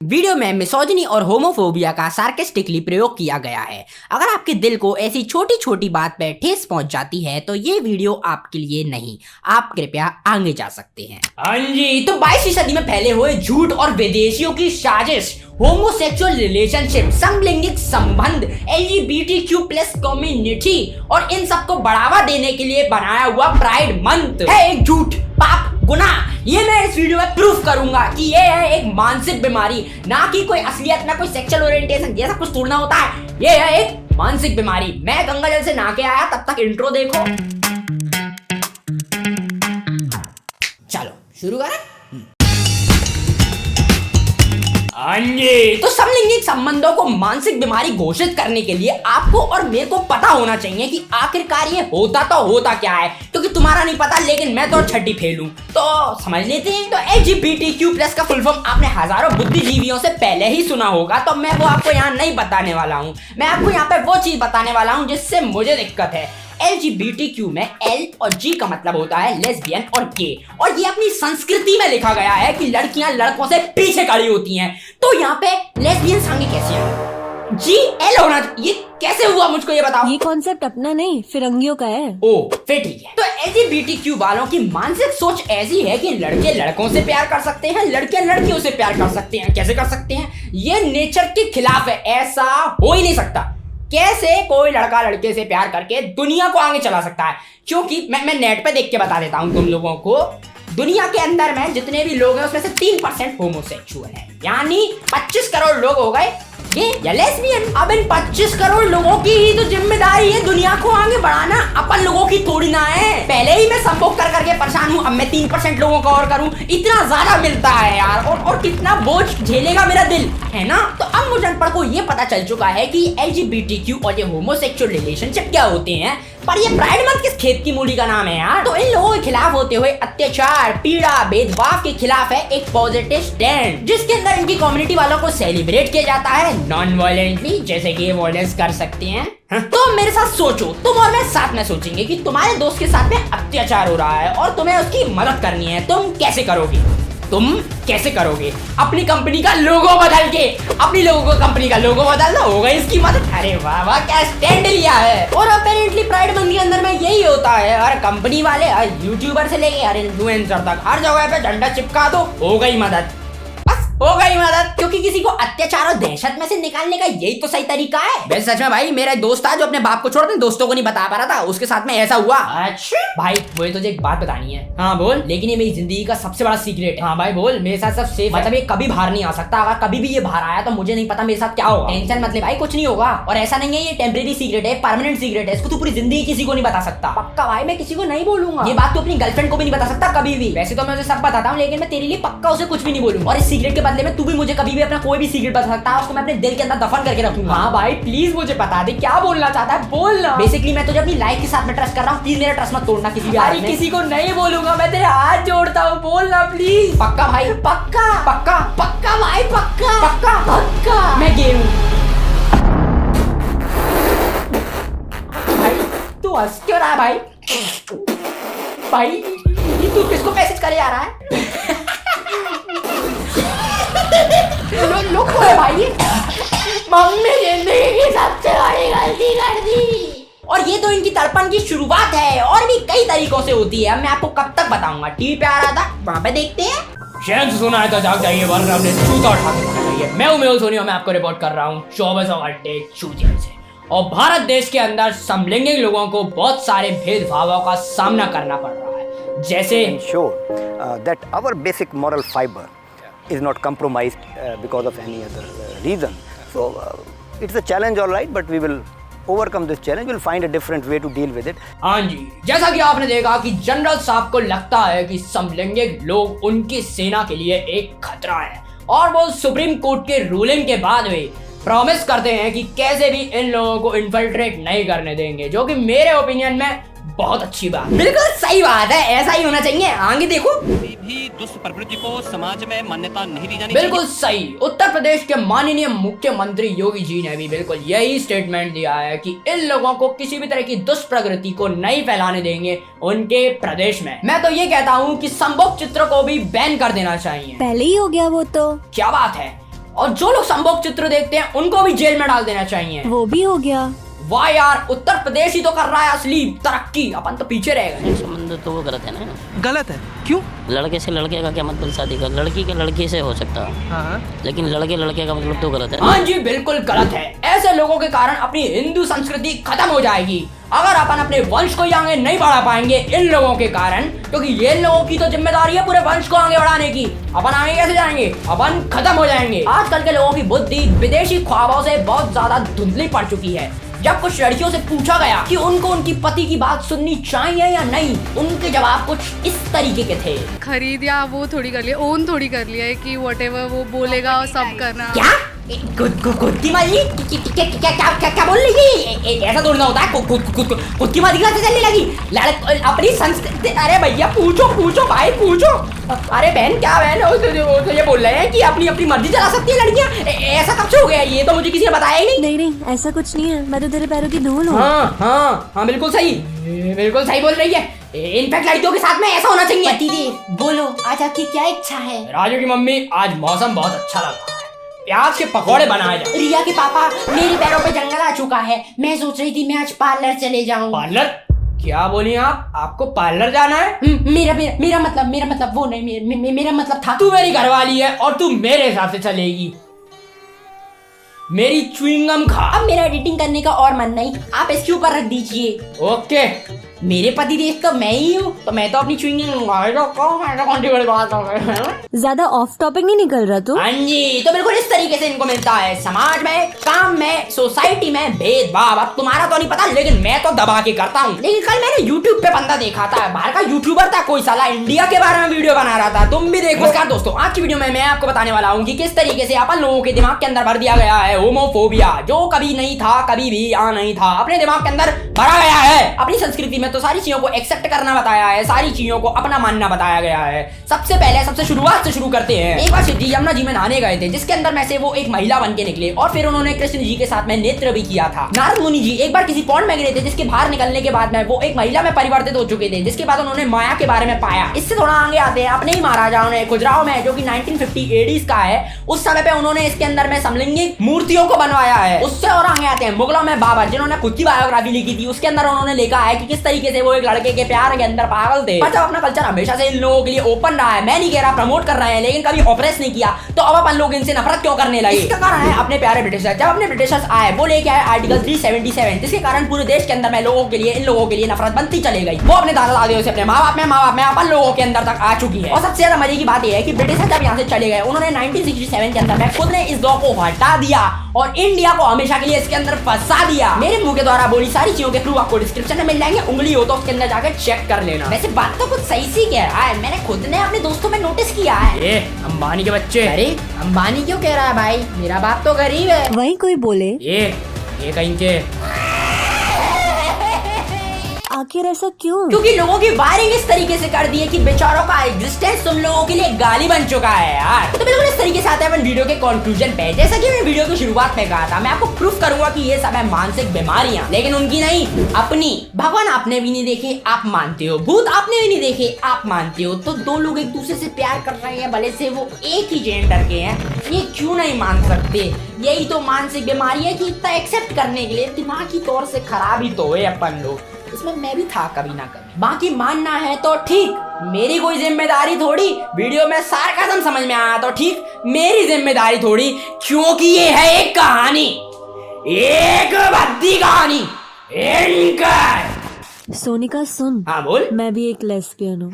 Video में misogyny और homophobia का सार्केस्टिकली प्रयोग किया गया है। अगर आपके दिल को ऐसी छोटी छोटी बात पे ठेस पहुंच जाती है तो ये वीडियो आपके लिए नहीं, आप कृपया आगे जा सकते हैं। हाँ जी, तो 22वीं सदी में फैले हुए झूठ और विदेशियों की साजिश, होमोसेक्सुअल रिलेशनशिप, समलैंगिक संबंध, LGBTQ+ कम्युनिटी और इन सबको बढ़ावा देने के लिए बनाया हुआ प्राइड मंथ है एक झूठ, पाप, गुनाह। ये मैं इस वीडियो में प्रूफ करूंगा कि ये है एक मानसिक बीमारी, ना कि कोई असलियत में कोई सेक्सुअल ओरिएंटेशन जैसा कुछ तोड़ना होता है। ये है एक मानसिक बीमारी। मैं गंगाजल से नहा के आया, तब तक इंट्रो देखो। चलो शुरू करें। तो समलैंगिक संबंधों को मानसिक बीमारी घोषित करने के लिए आपको और मेरे को पता होना चाहिए कि आखिरकार ये होता तो होता क्या है, क्योंकि तुम्हारा नहीं पता लेकिन मैं तो छठी फेल हूं। तो समझ लेते हैं। तो LGBTQ+ का फुल फॉर्म आपने हजारों बुद्धिजीवियों से पहले ही सुना होगा, तो मैं वो आपको यहाँ नहीं बताने वाला हूँ। मैं आपको यहाँ पे वो चीज बताने वाला हूँ जिससे मुझे दिक्कत है। LGBTQ में L और G का मतलब होता है लेस्बियन और गे, और ये अपनी संस्कृति में लिखा गया है कि लड़कियां लड़कों से पीछे खड़ी होती हैं। तो यहाँ पे लेस्बियन आगे कैसे है? GL होना, ये कैसे हुआ मुझको ये बताओ। ये कॉन्सेप्ट अपना नहीं, फिरंगियों का है। ओ फिर ठीक है। तो LGBTQ वालों की मानसिक सोच ऐसी है कि लड़के लड़कों से प्यार कर सकते हैं, लड़के लड़कियों से प्यार कर सकते हैं। कैसे कर सकते हैं? ये नेचर के खिलाफ है, ऐसा हो ही नहीं सकता। कैसे कोई लड़का लड़के से प्यार करके दुनिया को आगे चला सकता है? क्योंकि मैं नेट पे देख के बता देता हूं तुम लोगों को। दुनिया के अंदर में जितने भी लोग हैं उसमें से 3% होमोसेक्सुअल है, यानी 25 करोड़ लोग हो गए ये या लेस्बियन। अब इन 25 करोड़ लोगों की ही तो जिम्मेदारी है दुनिया को आगे बढ़ाना, अपन लोगों की थोड़ी ना है। पहले ही मैं संभोग कर करके परेशान हूँ, अब मैं 3% लोगों का और करूँ, इतना ज्यादा मिलता है यार। और कितना बोझ झेलेगा मेरा दिल, है ना? तो अब मुझे अनपढ़ को ये पता चल चुका है कि LGBTQ और ये होमोसेक्सुअल रिलेशनशिप क्या होते हैं, पर ये प्राइड मंथ किस खेत की मूली का नाम है यार? तो इन लोगों के खिलाफ होते हुए अत्याचार, पीड़ा, भेदभाव के खिलाफ है एक पॉजिटिव स्टैंड, जिसके अंदर इनकी कम्युनिटी वालों को सेलिब्रेट किया जाता है नॉन वायलेंटली, जैसे कि ये वायलेंस कर सकते हैं। तो मेरे साथ सोचो, तुम और मैं साथ में सोचेंगे कि तुम्हारे दोस्त के साथ में अत्याचार हो रहा है और तुम्हें उसकी मदद करनी है, तुम कैसे करोगे? तुम कैसे करोगे? अपनी कंपनी का लोगो बदल के, अपनी लोगों को कंपनी का लोगो बदलना होगा इसकी मदद। अरे वाह वाह, क्या स्टैंड लिया है। और अपेरेंटली प्राइड मंथ के अंदर में यही होता है, हर कंपनी वाले, हर यूट्यूबर से लेके हर इन्फ्लुएंसर तक हर जगह पे झंडा चिपका दो, हो गई मदद, हो गई मदद। क्योंकि किसी को अत्याचार और दहशत में से निकालने का यही तो सही तरीका है। वैसे सच में भाई, मेरा एक दोस्त था जो अपने बाप को छोड़ अपने दोस्तों को नहीं बता पा रहा था, उसके साथ में ऐसा हुआ। अच्छा भाई, मुझे तुझे एक बात बतानी है। हाँ बोल। लेकिन ये मेरी जिंदगी का सबसे बड़ा सीक्रेट है। हाँ भाई बोल। मेरे साथ सब सेफ, मतलब ये कभी बाहर नहीं आ सकता। अगर कभी भी ये बाहर आया तो मुझे नहीं पता मेरे साथ क्या होगा। टेंशन मत ले भाई, कुछ नहीं होगा। और ऐसा नहीं है ये टेम्परेरी सीक्रेट है, परमानेंट सीक्रेट है। इसको तू पूरी जिंदगी किसी को नहीं बता सकता। पक्का भाई, मैं किसी को नहीं बोलूंगा। ये बात तू अपनी गर्लफ्रेंड को भी नहीं बता सकता कभी भी। वैसे तो मैं उसे सब बताता हूँ, लेकिन मैं तेरे लिए पक्का उसे कुछ भी नहीं बोलूंगा। और इस सीक्रेट के बदले में तू भी मुझे कभी भी अपना कोई भी सीक्रेट बता सकता है, उसको मैं अपने दिल के अंदर दफन करके रखूंगा। हाँ भाई प्लीज मुझे बता दे, क्या बोलना चाहता है, बोलना। बेसिकली मैं तुझे अपनी लाइफ के साथ में ट्रस्ट कर रहा हूँ, प्लीज मेरा ट्रस्ट मत तोड़ना किसी भी हाल में। किसी को नहीं बोलूंगा, मैं तेरे हाथ जोड़ता हूँ, बोलना प्लीज। पक्का भाई? पक्का पक्का पक्का भाई, पक्का पक्का पक्का। मैं गे हूँ भाई। तू हंस क्यों रहा है भाई? भाई ये तू किसको मैसेज करे जा रहा है? लोग को है भाई, मम्मी जिंदगी की सबसे बड़ी गलती कर दी। और ये तो इनकी तड़पन की शुरुआत है, और भी कई तरीकों से होती है। अब मैं आपको कब तक बताऊंगा? टीवी पे आ रहा था, वहां पे देखते हैं। शहर से सुना है तो जाग जाइए, वरना अपने जूता उठा के खाना चाहिए। मैं हूं मेहुल सोनी और मैं आपको रिपोर्ट कर रहा हूं 24 घंटे चूतिया से। और भारत देश के अंदर समलैंगिक लोगों को बहुत सारे भेदभावों का सामना करना पड़ रहा है, जैसे ensure that our basic moral fiber is not compromised because of any other reason. So it's a challenge, all right, but we will overcome this challenge. We'll find a different way to deal with it. हाँ जी, जैसा कि आपने देखा कि general साहब को लगता है कि समलैंगिक लोग उनकी सेना के लिए एक खतरा है, और वो सुप्रीम कोर्ट के रूलिंग के बाद भी प्रॉमिस करते हैं कि कैसे भी इन लोगों को इन्फिल्ट्रेट नहीं करने देंगे, जो कि मेरे ओपिनियन में बहुत अच्छी बात। बिल्कुल सही बात है, ऐसा ही होना चाहिए। आगे देखो, भी दुष्ट प्रवृत्ति को समाज में मान्यता नहीं दी जानी। बिल्कुल सही। उत्तर प्रदेश के माननीय मुख्यमंत्री योगी जी ने भी बिल्कुल यही स्टेटमेंट दिया है कि इन लोगों को किसी भी तरह की दुष्ट प्रवृत्ति को नहीं फैलाने देंगे उनके प्रदेश में। मैं तो ये कहता हूँ कि संभोग चित्र को भी बैन कर देना चाहिए। पहले ही हो गया वो तो। क्या बात है, और जो लोग संभोग चित्र देखते हैं उनको भी जेल में डाल देना चाहिए। वो भी हो गया। वाह यार, उत्तर प्रदेश ही तो कर रहा है असली तरक्की, अपन तो पीछे रह गए। संबंध तो वो गलत है ना। गलत है क्यों? लड़के से लड़के का क्या मतलब शादी का, लड़की के लड़की से हो सकता है, हाँ लेकिन लड़के लड़के का मतलब तो गलत है। हाँ जी बिल्कुल गलत है। ऐसे लोगों के कारण अपनी हिंदू संस्कृति खत्म हो जाएगी। अगर अपन अपने वंश को ही आगे नहीं बढ़ा पाएंगे इन लोगों के कारण, क्योंकि ये लोगों की तो जिम्मेदारी है पूरे वंश को आगे बढ़ाने की, अपन आगे कैसे जाएंगे? अपन खत्म हो जाएंगे। आजकल के लोगों की बुद्धि विदेशी ख्वाबों से बहुत ज्यादा धुंधली पड़ चुकी है। जब कुछ लड़कियों से पूछा गया कि उनको उनकी पति की बात सुननी चाहिए या नहीं, उनके जवाब कुछ इस तरीके के थे। खरीद या वो थोड़ी कर लिया, ओन थोड़ी कर लिया है कि व्हाटएवर वो बोलेगा और सब करना। क्या कुत्ती मारी? क्या बोल रही? ऐसा थोड़ी ना होता है। कुत्ती मारी से चलने लगी अपनी संस्कृति। अरे भैया पूछो भाई पूछो। अरे बहन क्या बहन तो ये बोल रहे हैं कि अपनी अपनी मर्जी चला सकती है लड़कियां? ऐसा कब से हो गया? ये तो मुझे किसी ने बताया ही नहीं। नहीं ऐसा कुछ नहीं है, मैं तो तेरे पैरों की धूल हूँ। हाँ बिल्कुल सही बोल रही है। इनफैक्ट लड़कियों के साथ में ऐसा होना चाहिए। दीदी बोलो, आज आपकी क्या इच्छा है? राजू की मम्मी, आज मौसम बहुत अच्छा लग रहा है, प्याज के पकौड़े बनाए जाए। रिया के पापा, मेरे पैरों पे जंगल आ चुका है, मैं सोच रही थी मैं आज पार्लर चले जाऊं। पार्लर? क्या बोली आप? आपको पार्लर जाना है? मेरा मतलब वो नहीं, मेरा मतलब था। तू मेरी घरवाली है और तू मेरे हिसाब से चलेगी। मेरी च्युइंगम खा। अब मेरा एडिटिंग करने का और मन नहीं, आप इसके ऊपर रख दीजिए। ओके। मेरे पति देव तो मैं ही हूँ, तो मैं तो अपनी च्युइंगम ज्यादा ऑफ टॉपिक नहीं निकल रहा तू? हाँ जी, तो बिल्कुल इस तरीके से इनको मिलता है समाज में, काम में, सोसाइटी में भेदभाव। अब तुम्हारा तो नहीं पता, लेकिन मैं तो दबा के करता हूँ। लेकिन कल मैंने YouTube पे बंदा देखा था, बाहर का यूट्यूबर था कोई, साला इंडिया के बारे में वीडियो बना रहा था। तुम भी देखो। नमस्कार दोस्तों, आज की वीडियो में मैं आपको बताने वाला हूँ कि किस तरीके से अपन लोगों के दिमाग के अंदर भर दिया गया है होमोफोबिया, जो कभी नहीं था, कभी भी नहीं था, अपने दिमाग के अंदर भरा गया है। अपनी संस्कृति में तो सारी चीजों को एक्सेप्ट करना बताया है, सारी चीजों को अपना मानना बताया गया है। सबसे पहले सबसे शुरुआत से शुरू करते हैं। एक बार शिव जी यमुना जी में नहाने गए थे, जिसके अंदर में से वो एक महिला बन के निकले और फिर उन्होंने कृष्ण जी के साथ में नेत्र भी किया था। नारद मुनि जी एक बार किसी पॉन्ड में गिरे थे, जिसके बाहर निकलने के बाद में वो एक महिला में परिवर्तित हो चुके थे, जिसके बाद उन्होंने माया के बारे में पाया। इससे थोड़ा आगे आते हैं अपने ही महाराजाओं ने, खजुराहो में, जो कि 1950 एडीज का है, उस समय पे उन्होंने इसके अंदर में समलिंगिक मूर्तियों को बनवाया है। उससे और आगे आते हैं मुगलों में बाबर, जिन्होंने खुद की बायोग्राफी लिखी थी, उसके अंदर उन्होंने लिखा है कि किस तरीके से वो एक लड़के के प्यार के अंदर पागल थे। पर जब अपना कल्चर हमेशा से इन लोगों के लिए ओपन रहा है, मैं नहीं कह रहा प्रमोट कर रहे हैं, लेकिन कभी ऑपरेस नहीं किया, तो अब अपन लोग इनसे नफरत क्यों करने लगे? इसका कारण है अपने प्यारे ब्रिटिशर्स। जब अपने ब्रिटिशर्स आए, वो लेके आए आर्टिकल 377, जिसके कारण पूरे देश के अंदर में लोगों के लिए, इन लोगों के लिए नफरत बनती चली गई। वो अपने दादा दादियों से, अपने माँ बाप में अपन लोगों के अंदर तक आ चुकी है। और सबसे ज्यादा मजे की बात यह है कि ब्रिटिशर्स जब यहाँ से चले गए, उन्होंने 1967 के अंदर में खुद ने इस लॉ को हटा दिया और इंडिया को हमेशा के लिए इसके अंदर फंसा दिया। मेरे मुंह के द्वारा बोली सारी चीजों के प्रूफ आपको डिस्क्रिप्शन में मिल जाएंगे, उंगली हो तो उसके अंदर जाकर चेक कर लेना। वैसे बात तो कुछ सही सी कह रहा है, मैंने खुद ने अपने दोस्तों में नोटिस किया है। अंबानी के बच्चे। अरे अंबानी क्यों कह रहा है भाई, मेरा बाप तो गरीब है। वही कोई बोले। ये कहीं के। आखिर ऐसा क्यों? क्योंकि लोगों की वायरिंग इस तरीके से कर दी है कि बेचारों का एग्जिस्टेंस तुम लोगों के लिए गाली बन चुका है यार। तो बिल्कुल इस तरीके से आते हैं अपन वीडियो के कंक्लूजन पे। जैसा कि मैं वीडियो की शुरुआत में कहा था, मैं आपको प्रूफ करूंगा कि ये सब है मानसिक बीमारियां, लेकिन उनकी नहीं, अपनी। भगवान आपने भी नहीं देखे, आप मानते हो। भूत आपने भी नहीं देखे, आप मानते हो। तो दो लोग एक दूसरे से प्यार कर रहे हैं, भले से वो एक ही जेंडर के हैं, ये क्यों नहीं मान सकते? यही तो मानसिक बीमारी है कि इतना एक्सेप्ट करने के लिए दिमागी तौर से खराब ही तो है अपन लोग। इसमें मैं भी था कभी ना कभी। बाकी मानना है तो ठीक, मेरी कोई जिम्मेदारी थोड़ी। वीडियो में सार्काज़म समझ में आया तो ठीक, मेरी जिम्मेदारी थोड़ी, क्योंकि ये है एक कहानी, एक भद्दी कहानी। सोनिका सुन। हाँ बोल। मैं भी एक लेस्बियन हूँ।